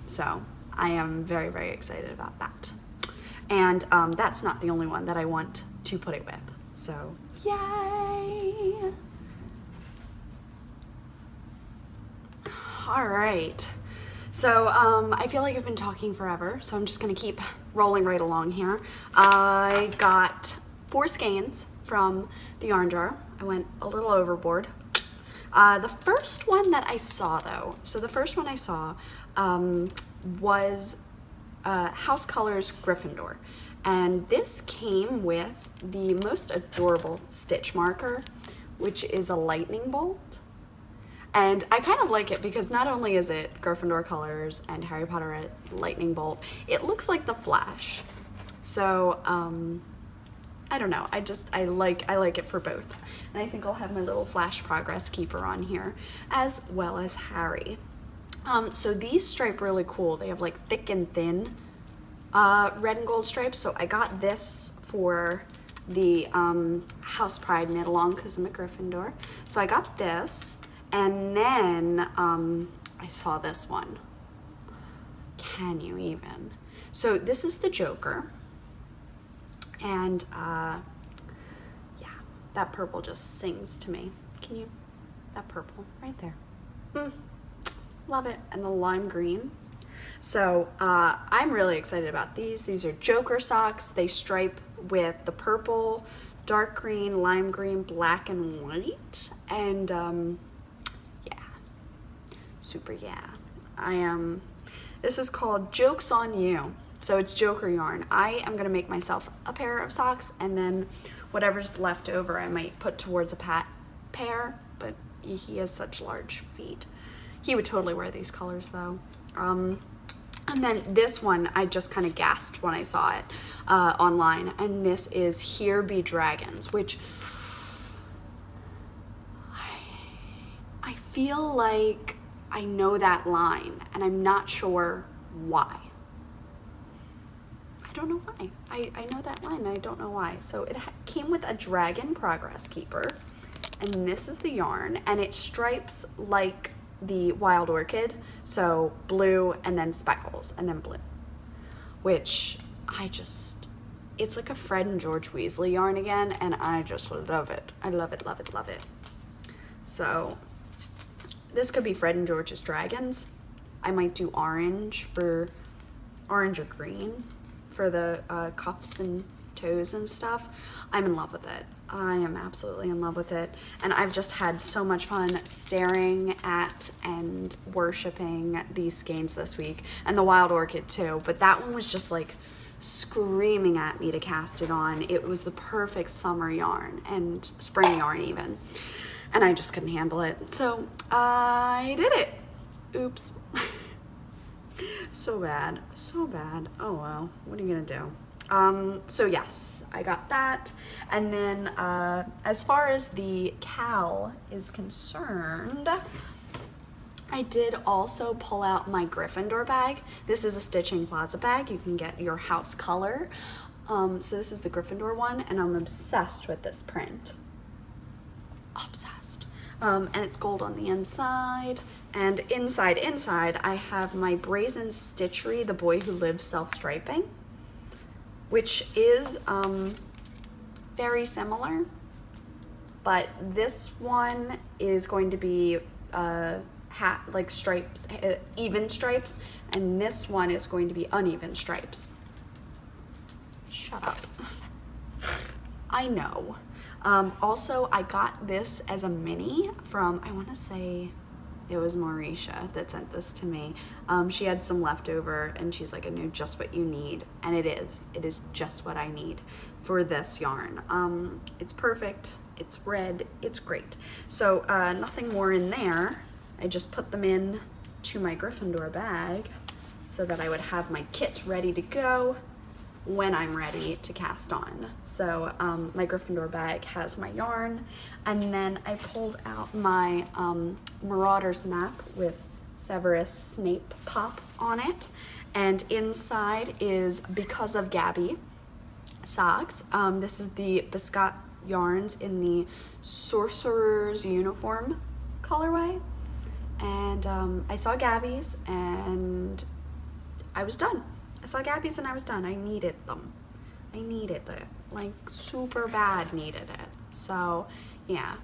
So I am very, very excited about that. And that's not the only one that I want to put it with. So yay! All right, so I feel like I've been talking forever, so I'm just gonna keep rolling right along here. I got 4 skeins from the yarn jar. I went a little overboard. The first one that I saw though, so the first one I saw was House Colors Gryffindor. And this came with the most adorable stitch marker, which is a lightning bolt. And I kind of like it because not only is it Gryffindor colors and Harry Potter lightning bolt, it looks like the Flash. So I don't know, I like it for both. And I think I'll have my little Flash progress keeper on here as well as Harry. So these stripe really cool. They have like thick and thin red and gold stripes. So I got this for the House Pride knit along because I'm a Gryffindor. So I got this. And then I saw this one. Can you even? So this is the Joker. And yeah, that purple just sings to me. Can you? That purple right there. Love it. And the lime green. So I'm really excited about these. These are Joker socks. They stripe with the purple, dark green, lime green, black, and white. And super yeah. This is called Jokes on You. So it's Joker yarn. I am gonna make myself a pair of socks and then whatever's left over I might put towards a pair, but he has such large feet. He would totally wear these colors though. And then this one, I just kind of gasped when I saw it online, and this is Here Be Dragons, which I feel like I know that line, and I'm not sure why. I don't know why. I know that line, and I don't know why. So it came with a dragon progress keeper, and this is the yarn, and it stripes like the Wild Orchid, so blue and then speckles and then blue, which it's like a Fred and George Weasley yarn again, and I just love it. I love it, love it, love it. So this could be Fred and George's Dragons. I might do orange or green for the cuffs and toes and stuff. I'm in love with it. I am absolutely in love with it. And I've just had so much fun staring at and worshiping these skeins this week. And the Wild Orchid too. But that one was just like screaming at me to cast it on. It was the perfect summer yarn and spring yarn even. And I just couldn't handle it. So I did it. Oops. So bad, so bad. Oh well, what are you gonna do? So yes, I got that. And then as far as the cowl is concerned, I did also pull out my Gryffindor bag. This is a Stitching Plaza bag. You can get your house color. So this is the Gryffindor one, and I'm obsessed with this print. Obsessed. And it's gold on the inside, and inside I have my Brazen Stitchery, The Boy Who Lives Self-Striping, which is very similar, but this one is going to be like stripes, even stripes, and this one is going to be uneven stripes. Shut up. I know. Also, I got this as a mini from, I want to say it was Mauricia that sent this to me. She had some leftover and she's like, I knew just what you need. And it is just what I need for this yarn. It's perfect, it's red, it's great. So nothing more in there. I just put them in to my Gryffindor bag so that I would have my kit ready to go when I'm ready to cast on. So my Gryffindor bag has my yarn, and then I pulled out my Marauders map with Severus Snape pop on it, and inside is Because of Gabby socks. This is the Biscotte yarns in the Sorcerer's Uniform colorway, and I saw Gabby's and I was done. I saw Gabby's and I was done. I needed them. I needed it, like super bad needed it. So yeah,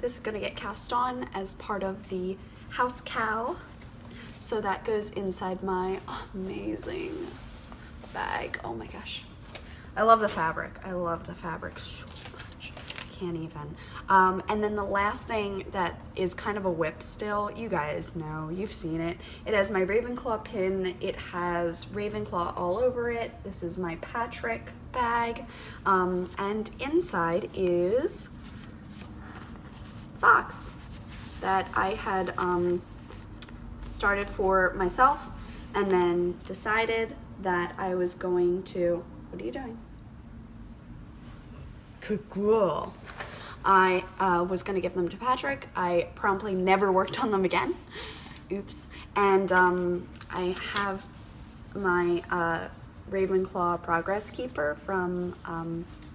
this is gonna get cast on as part of the house cow. So that goes inside my amazing bag. Oh my gosh. I love the fabric. I love the fabric so much. Can't even. And then the last thing that is kind of a whip still, you guys know, you've seen it. It has my Ravenclaw pin. It has Ravenclaw all over it. This is my Patrick bag. And inside is socks that I had started for myself and then decided that I was going to, what are you doing? Good girl. I was gonna give them to Patrick. I promptly never worked on them again. Oops. And I have my Ravenclaw Progress Keeper from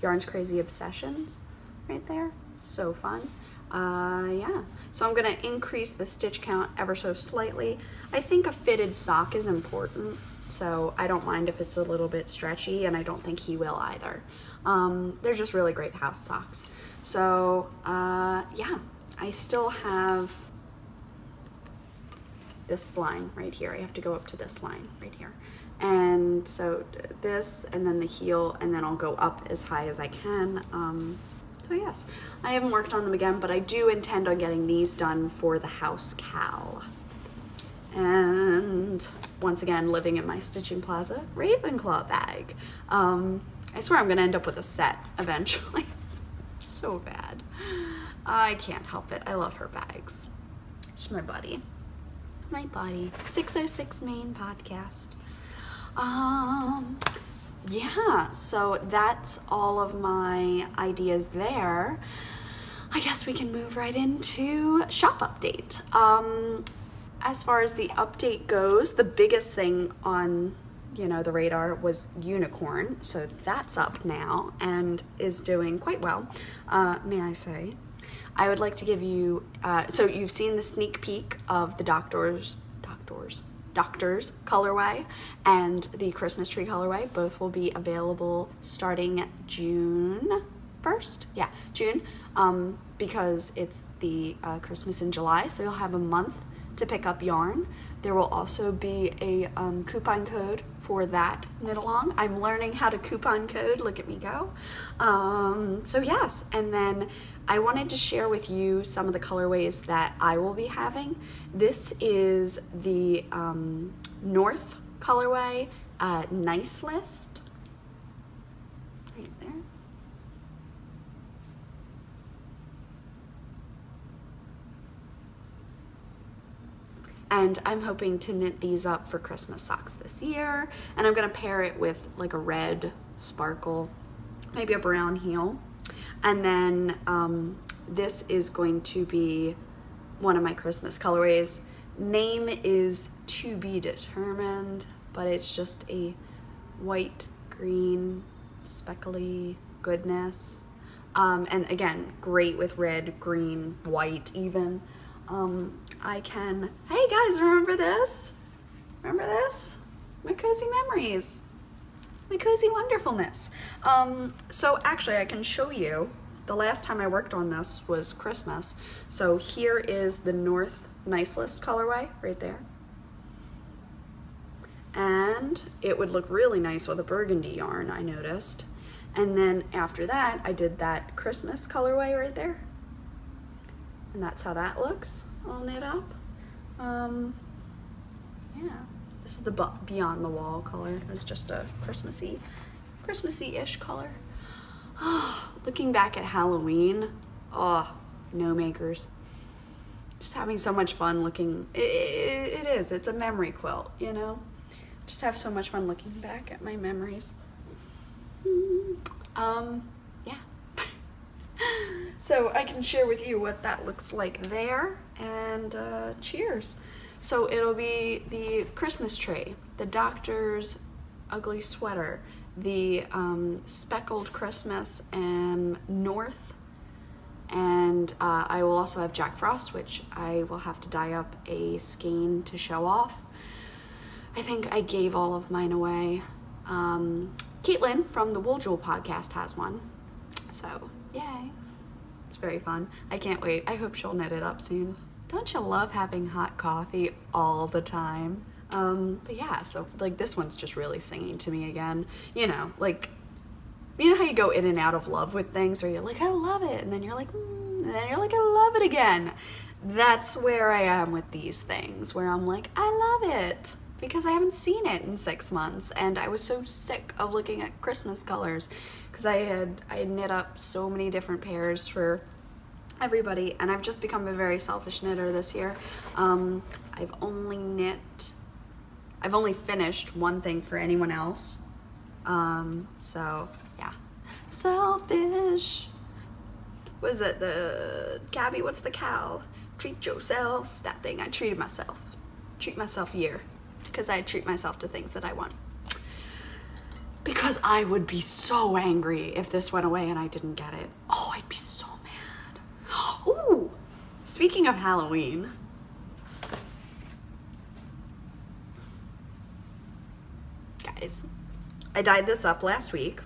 Yarn's Crazy Obsessions right there. So fun. Yeah. So I'm gonna increase the stitch count ever so slightly. I think a fitted sock is important, so I don't mind if it's a little bit stretchy, and I don't think he will either. They're just really great house socks. So yeah, I still have this line right here. I have to go up to this line right here. And so this, and then the heel, and then I'll go up as high as I can. So yes, I haven't worked on them again, but I do intend on getting these done for the house cow. And once again, living in my Stitching Plaza Ravenclaw bag. I swear I'm gonna end up with a set eventually. So bad. I can't help it. I love her bags. She's my buddy. My buddy. 606 Main podcast. Yeah, so that's all of my ideas there. I guess we can move right into shop update. As far as the update goes, the biggest thing on, you know, the radar was Unicorn. So that's up now and is doing quite well, may I say. I would like to give you, so you've seen the sneak peek of the Doctors colorway and the Christmas tree colorway. Both will be available starting June 1st. Yeah, June, because it's the Christmas in July, so you'll have a month to pick up yarn. There will also be a coupon code for that knit along. I'm learning how to coupon code, look at me go. So yes, and then I wanted to share with you some of the colorways that I will be having. This is the North colorway, Nice List, right there. And I'm hoping to knit these up for Christmas socks this year. And I'm gonna pair it with like a red sparkle, maybe a brown heel. And then this is going to be one of my Christmas colorways. Name is to be determined, but it's just a white, green, speckly goodness. And again, great with red, green, white even. I can, hey guys, remember this? Remember this? My cozy memories, my cozy wonderfulness. So actually I can show you, the last time I worked on this was Christmas. So here is the North Nice List colorway right there. And it would look really nice with a burgundy yarn, I noticed. And then after that, I did that Christmas colorway right there. And that's how that looks, all knit up. Yeah, this is the Beyond the Wall color. It was just a Christmassy-ish color. Looking back at Halloween, oh, no makers. Just having so much fun looking, it's a memory quilt, you know? Just have so much fun looking back at my memories. Yeah. So I can share with you what that looks like there, and cheers. So it'll be the Christmas tree, the doctor's ugly sweater, the speckled Christmas North, and I will also have Jack Frost, which I will have to dye up a skein to show off. I think I gave all of mine away. Caitlin from the Wool Jewel podcast has one, so yay. It's very fun. I can't wait. I hope she'll knit it up soon. Don't you love having hot coffee all the time? But yeah, so like this one's just really singing to me again. You know, like, you know how you go in and out of love with things where you're like, I love it, and then you're like, and then you're like, I love it again. That's where I am with these things, where I'm like, I love it, because I haven't seen it in 6 months, and I was so sick of looking at Christmas colors, because I had knit up so many different pairs for everybody, and I've just become a very selfish knitter this year. I've only finished one thing for anyone else. So yeah, selfish. What is it, the Gabby, what's the cow? Treat yourself, that thing. I treated myself. Treat myself year, because I treat myself to things that I want. Because I would be so angry if this went away and I didn't get it. Oh, I'd be so mad. Ooh, speaking of Halloween, guys, I dyed this up last week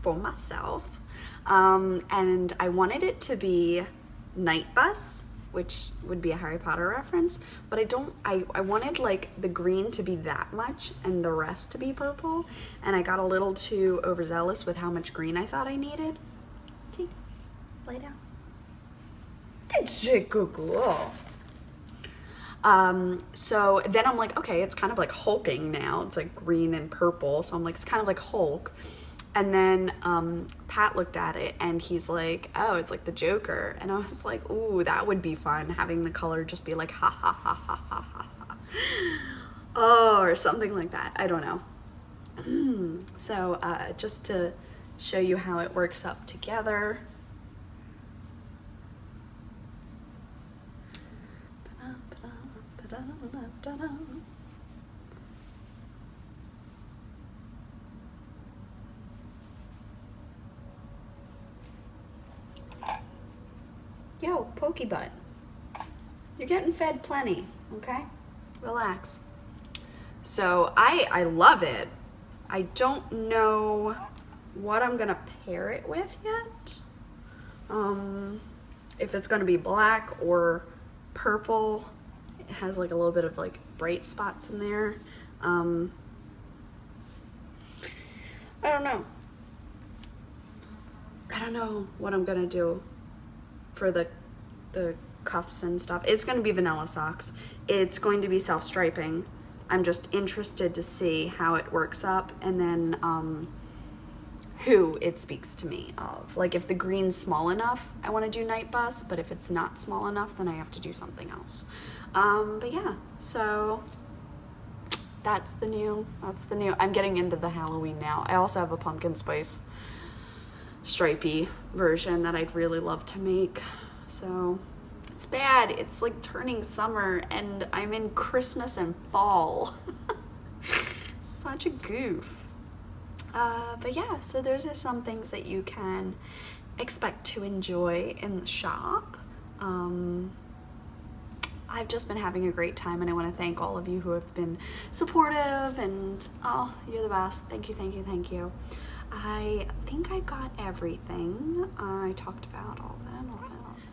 for myself, and I wanted it to be Night Bus, which would be a Harry Potter reference, but I wanted like the green to be that much and the rest to be purple, and I got a little too overzealous with how much green I thought I needed. Take, lay down. Good girl. So then I'm like, okay, it's kind of like hulking now. It's like green and purple, so I'm like, it's kind of like Hulk. And then Pat looked at it and he's like, oh, it's like the Joker. And I was like, ooh, that would be fun, having the color just be like ha ha ha ha ha ha ha. Oh, or something like that. I don't know. So just to show you how it works up together. Yo, Pokey Butt, you're getting fed plenty, okay? Relax. So I love it. I don't know what I'm gonna pair it with yet. If it's gonna be black or purple. It has like a little bit of like bright spots in there. I don't know. I don't know what I'm gonna do for the cuffs and stuff. It's gonna be vanilla socks. It's going to be self-striping. I'm just interested to see how it works up, and then who it speaks to me of. Like if the green's small enough, I wanna do Night Bus, but if it's not small enough, then I have to do something else. But yeah, so that's the new, I'm getting into the Halloween now. I also have a pumpkin spice stripey version that I'd really love to make. So it's bad, it's like turning summer and I'm in Christmas and fall. Such a goof. But yeah, so those are some things that you can expect to enjoy in the shop. I've just been having a great time, and I want to thank all of you who have been supportive, and oh, you're the best. Thank you, thank you, thank you. I think I got everything. I talked about all that.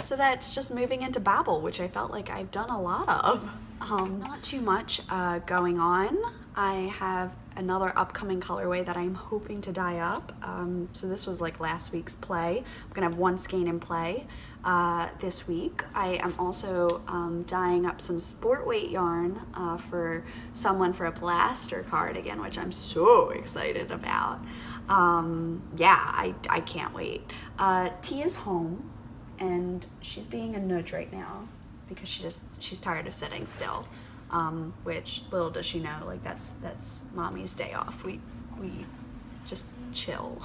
So that's just moving into Babel, which I felt like I've done a lot of. Not too much going on. I have another upcoming colorway that I'm hoping to dye up. So this was like last week's play. I'm gonna have one skein in play this week. I am also dyeing up some sport weight yarn for someone for a blaster cardigan, which I'm so excited about. Yeah, I can't wait. T is home and she's being a nudge right now because she's tired of sitting still. Which little does she know, like that's mommy's day off. We just chill.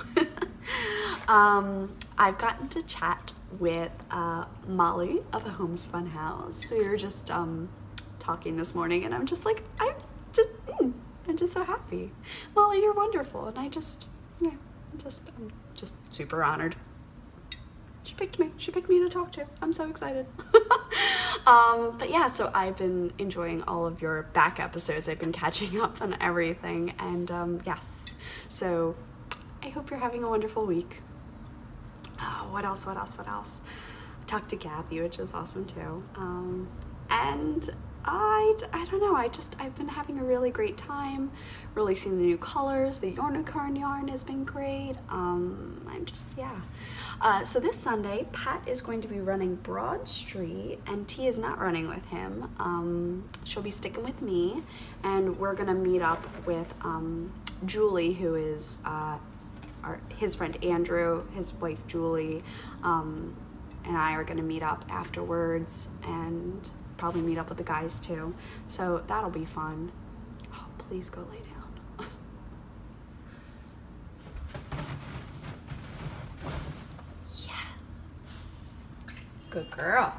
I've gotten to chat with Molly of the Homespun House. We were just talking this morning, and I'm just like, I'm just so happy. Molly, you're wonderful, and I'm just super honored. She picked me. She picked me to talk to. I'm so excited. But yeah, so I've been enjoying all of your back episodes. I've been catching up on everything, and yes. So I hope you're having a wonderful week. What else? I talked to Gabby, which is awesome too. And I don't know, I've been having a really great time releasing the new colors. The Unicorn yarn has been great. So this Sunday, Pat is going to be running Broad Street, and T is not running with him. She'll be sticking with me, and we're gonna meet up with Julie, who is his friend Andrew, his wife Julie, and I are gonna meet up afterwards, and probably meet up with the guys too. So that'll be fun. Oh, please go lay down. Yes. Good girl.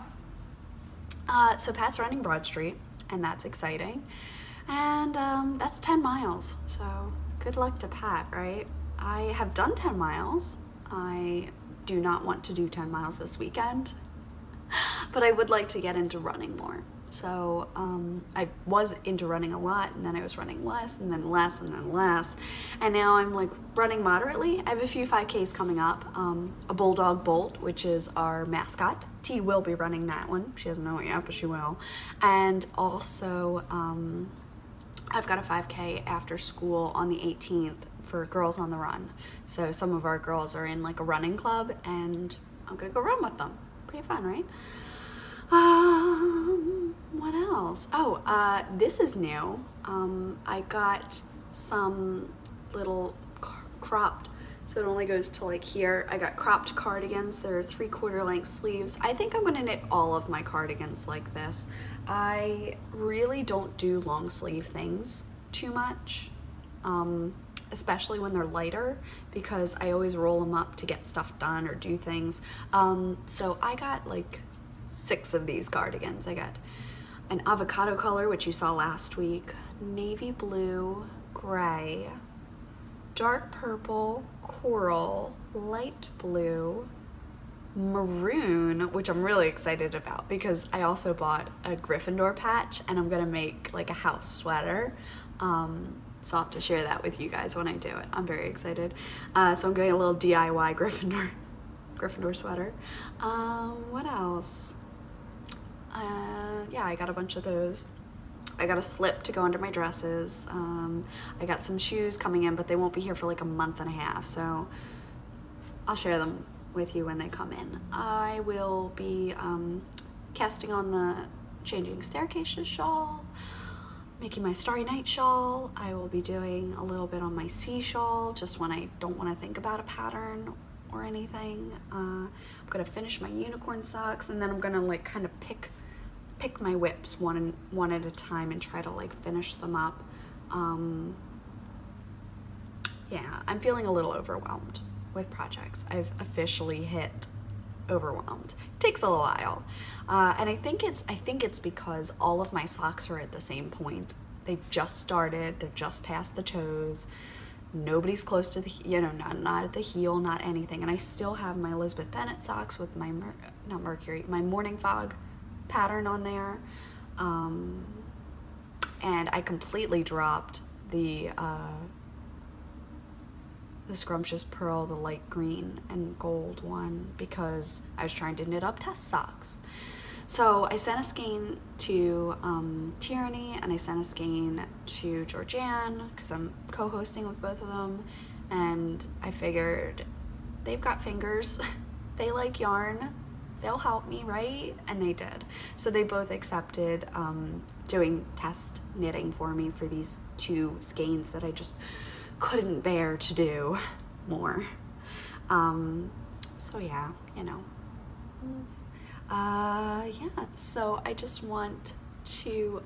So Pat's running Broad Street, and that's exciting. And that's 10 miles. So good luck to Pat, right? I have done 10 miles. I do not want to do 10 miles this weekend, but I would like to get into running more. So I was into running a lot, and then I was running less, and then less, and then less. And now I'm like running moderately. I have a few 5Ks coming up. A Bulldog Bolt, which is our mascot. T will be running that one. She doesn't know it yet, but she will. And also I've got a 5K after school on the 18th for Girls on the Run. So some of our girls are in like a running club, and I'm gonna go run with them. Pretty fun, right? What else? Oh, this is new. I got some little cropped, so it only goes to like here. I got cropped cardigans. They're 3/4 length sleeves. I think I'm gonna knit all of my cardigans like this. I really don't do long sleeve things too much, especially when they're lighter, because I always roll them up to get stuff done or do things. So I got like 6 of these cardigans. I got an avocado color, which you saw last week, navy blue, gray, dark purple, coral, light blue, maroon, which I'm really excited about because I also bought a Gryffindor patch, and I'm gonna make like a house sweater. So I'll have to share that with you guys when I do it. I'm very excited. So I'm getting a little DIY Gryffindor sweater. What else? Yeah, I got a bunch of those. I got a slip to go under my dresses. I got some shoes coming in, but they won't be here for like a month and a half, so I'll share them with you when they come in. I will be casting on the Changing Staircases shawl, making my Starry Night shawl. I will be doing a little bit on my sea shawl, just when I don't want to think about a pattern or anything. I'm gonna finish my unicorn socks, and then I'm gonna like kind of pick my whips one at a time and try to like finish them up. Yeah, I'm feeling a little overwhelmed with projects. I've officially hit overwhelmed. It takes a little while, and I think it's because all of my socks are at the same point. They've just started. They're just past the toes. Nobody's close to the, not at the heel, not anything. And I still have my Elizabeth Bennet socks with my my Morning Fog pattern on there, and I completely dropped the Scrumptious Pearl, the light green and gold one, because I was trying to knit up test socks. So I sent a skein to Tyranny, and I sent a skein to Georgianne because I'm co-hosting with both of them, and I figured they've got fingers, they like yarn, they'll help me, right? And they did. So they both accepted doing test knitting for me for these 2 skeins that I just couldn't bear to do more. So yeah, you know. Yeah, so I just want to,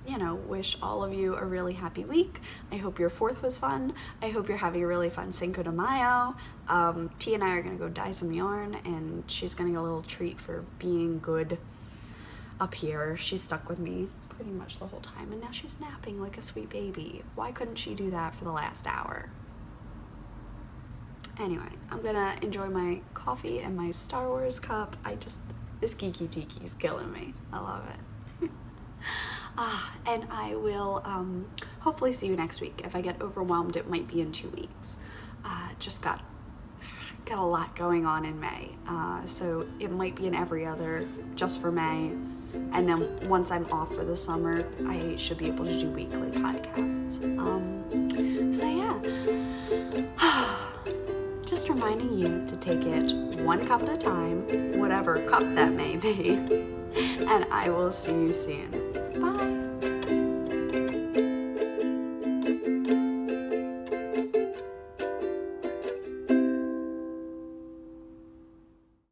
you know, wish all of you a really happy week. I hope your 4th was fun. I hope you're having a really fun Cinco de Mayo. T and I are gonna go dye some yarn, and she's gonna get a little treat for being good up here. She's stuck with me pretty much the whole time, and now she's napping like a sweet baby. Why couldn't she do that for the last hour? Anyway, I'm gonna enjoy my coffee and my Star Wars cup. This geeky tiki is killing me. I love it. And I will hopefully see you next week. If I get overwhelmed, it might be in 2 weeks. Just got a lot going on in May, so it might be in every other just for May. And then once I'm off for the summer, I should be able to do weekly podcasts. So yeah. Just reminding you to take it 1 cup at a time, whatever cup that may be, and I will see you soon.